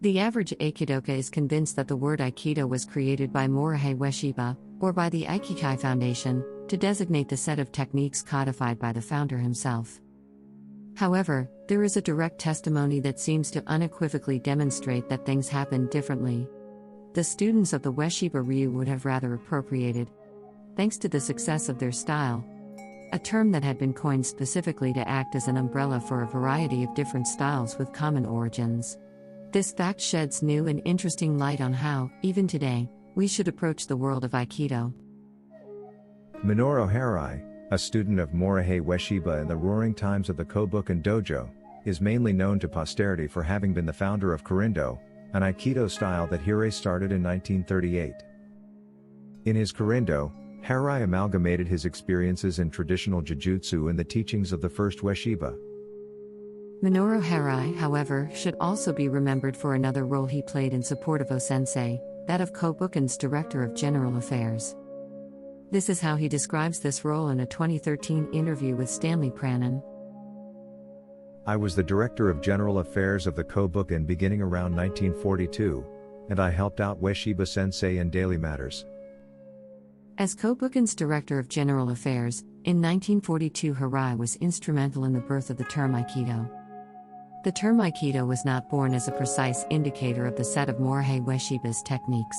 The average aikidoka is convinced that the word Aikido was created by Morihei Ueshiba, or by the Aikikai Foundation, to designate the set of techniques codified by the founder himself. However, there is a direct testimony that seems to unequivocally demonstrate that things happened differently. The students of the Ueshiba-Ryu would have rather appropriated, thanks to the success of their style, a term that had been coined specifically to act as an umbrella for a variety of different styles with common origins. This fact sheds new and interesting light on how, even today, we should approach the world of Aikido. Minoru Harai, a student of Morihei Ueshiba in the roaring times of the Kobukan dojo, is mainly known to posterity for having been the founder of Korindo, an Aikido style that Harai started in 1938. In his Korindo, Harai amalgamated his experiences in traditional jujutsu and the teachings of the first Ueshiba. Minoru Harai, however, should also be remembered for another role he played in support of O-sensei, that of Kobukan's Director of General Affairs. This is how he describes this role in a 2013 interview with Stanley Pranin. I was the Director of General Affairs of the Kobukan beginning around 1942, and I helped out Ueshiba Sensei in daily matters. As Kobukan's Director of General Affairs, in 1942 Harai was instrumental in the birth of the term Aikido. The term Aikido was not born as a precise indicator of the set of Morihei Ueshiba's techniques.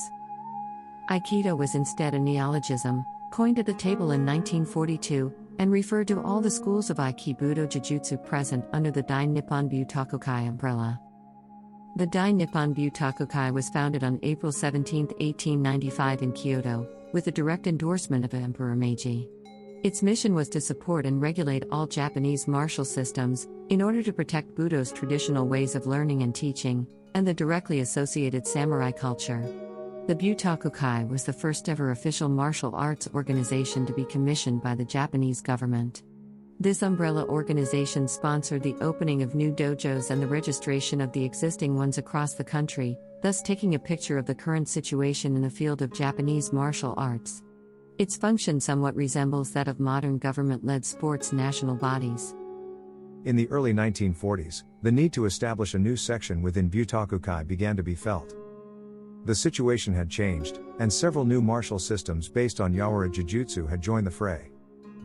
Aikido was instead a neologism, coined at the table in 1942, and referred to all the schools of Aikibudo Jujutsu present under the Dai Nippon Butakukai umbrella. The Dai Nippon Butakukai was founded on April 17, 1895 in Kyoto, with the direct endorsement of Emperor Meiji. Its mission was to support and regulate all Japanese martial systems, in order to protect Budo's traditional ways of learning and teaching, and the directly associated samurai culture. The Butakukai was the first ever official martial arts organization to be commissioned by the Japanese government. This umbrella organization sponsored the opening of new dojos and the registration of the existing ones across the country, thus taking a picture of the current situation in the field of Japanese martial arts. Its function somewhat resembles that of modern government-led sports national bodies. In the early 1940s, the need to establish a new section within Butakukai began to be felt. The situation had changed, and several new martial systems based on Yawara Jujutsu had joined the fray.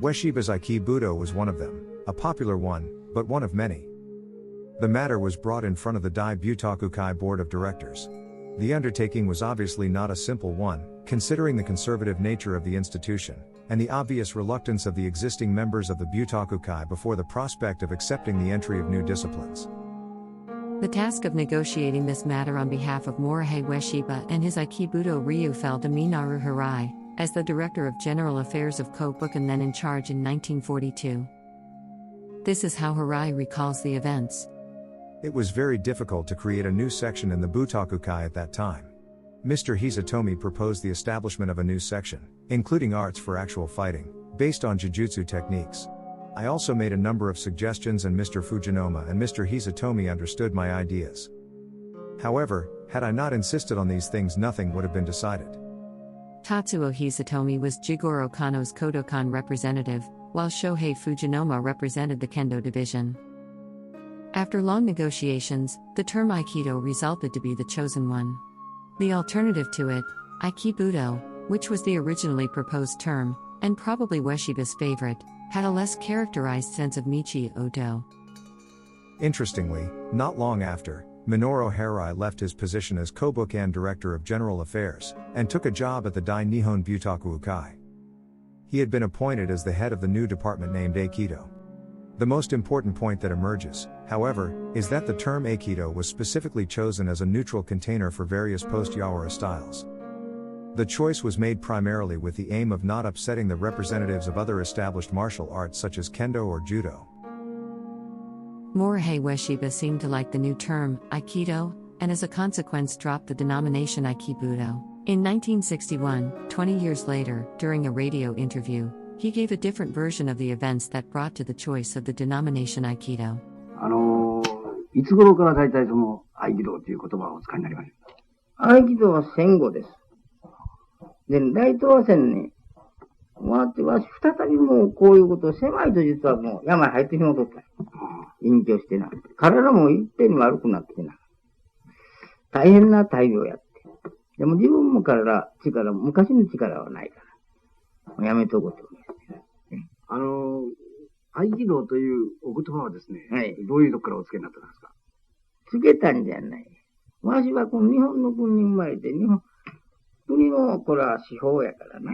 Ueshiba's Aikibudo was one of them, a popular one, but one of many. The matter was brought in front of the Dai Butakukai Board of Directors. The undertaking was obviously not a simple one, considering the conservative nature of the institution, and the obvious reluctance of the existing members of the Butakukai before the prospect of accepting the entry of new disciplines. The task of negotiating this matter on behalf of Morihei Ueshiba and his Aikibudo-Ryu fell to Minoru Harai, as the Director of General Affairs of Kobukan, then in charge in 1942. This is how Harai recalls the events. It was very difficult to create a new section in the Butakukai at that time. Mr. Hisatomi proposed the establishment of a new section, including arts for actual fighting, based on jujutsu techniques. I also made a number of suggestions and Mr. Fujinoma and Mr. Hisatomi understood my ideas. However, had I not insisted on these things, nothing would have been decided. Tatsuo Hisatomi was Jigoro Kano's Kodokan representative, while Shohei Fujinoma represented the Kendo division. After long negotiations, the term Aikido resulted to be the chosen one. The alternative to it, Aikibudo, which was the originally proposed term, and probably Ueshiba's favorite, had a less characterized sense of Michi-Odo. Interestingly, not long after, Minoru Harai left his position as Kobukan Director of General Affairs, and took a job at the Dai Nihon Butakukai. He had been appointed as the head of the new department named Aikido. The most important point that emerges, however, is that the term Aikido was specifically chosen as a neutral container for various post-Yawara styles. The choice was made primarily with the aim of not upsetting the representatives of other established martial arts such as Kendo or Judo. Morihei Ueshiba seemed to like the new term, Aikido, and as a consequence dropped the denomination Aikibudo. In 1961, 20 years later, during a radio interview, he gave a different version of the events that brought to the choice of the denomination Aikido. いつ頃から大体その合気道という言葉をお使いになりました？合気道は戦後です。で、大東亜戦に終わっては、再びもうこういうことを狭いと実はもう病入ってしまうとった。隠居してな。体もいっぺんに悪くなってな。大変な大病やって。でも自分も昔の力はないから。もうやめとこうと思います。合気道というお言葉はですね、はい。どういうとこからお付けになったんですか？つけたんじゃない。わしはこの日本の国に生まれて、国のこれは司法やからな。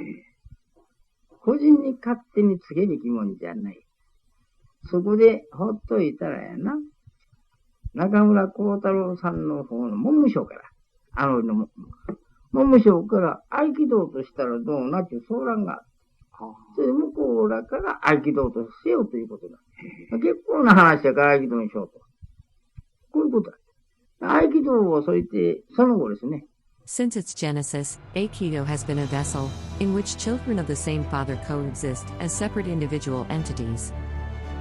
個人に勝手につけるべきもんじゃない。そこでほっといたらやな。中村幸太郎さんの方の文務省から、文務省から合気道としたらどうなっていう相談がある。それで向こうらから合気道とせよということだ。結構な話やから合気道にしようと。こういうことだ。合気道をそう言って、その後ですね。Since its genesis, Aikido has been a vessel in which children of the same father coexist as separate individual entities.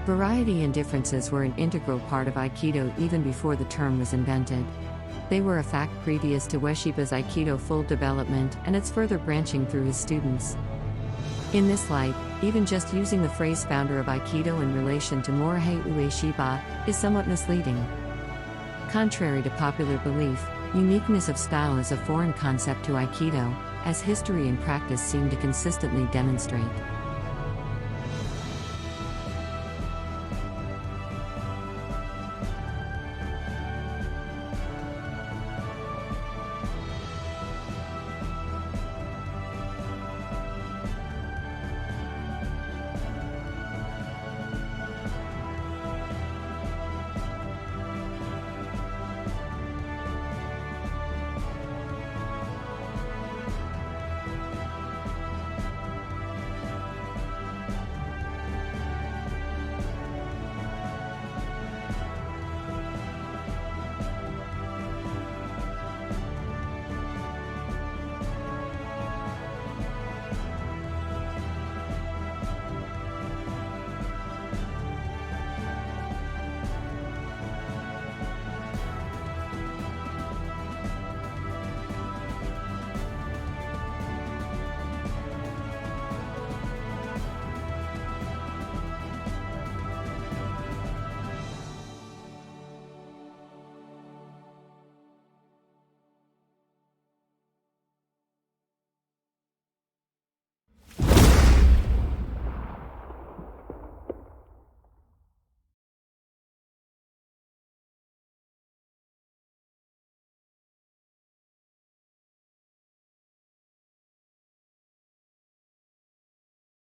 Variety and differences were an integral part of Aikido even before the term was invented. They were a fact previous to Ueshiba's Aikido full development and its further branching through his students. In this light, even just using the phrase founder of Aikido in relation to Morihei Ueshiba is somewhat misleading. Contrary to popular belief, uniqueness of style is a foreign concept to Aikido, as history and practice seem to consistently demonstrate.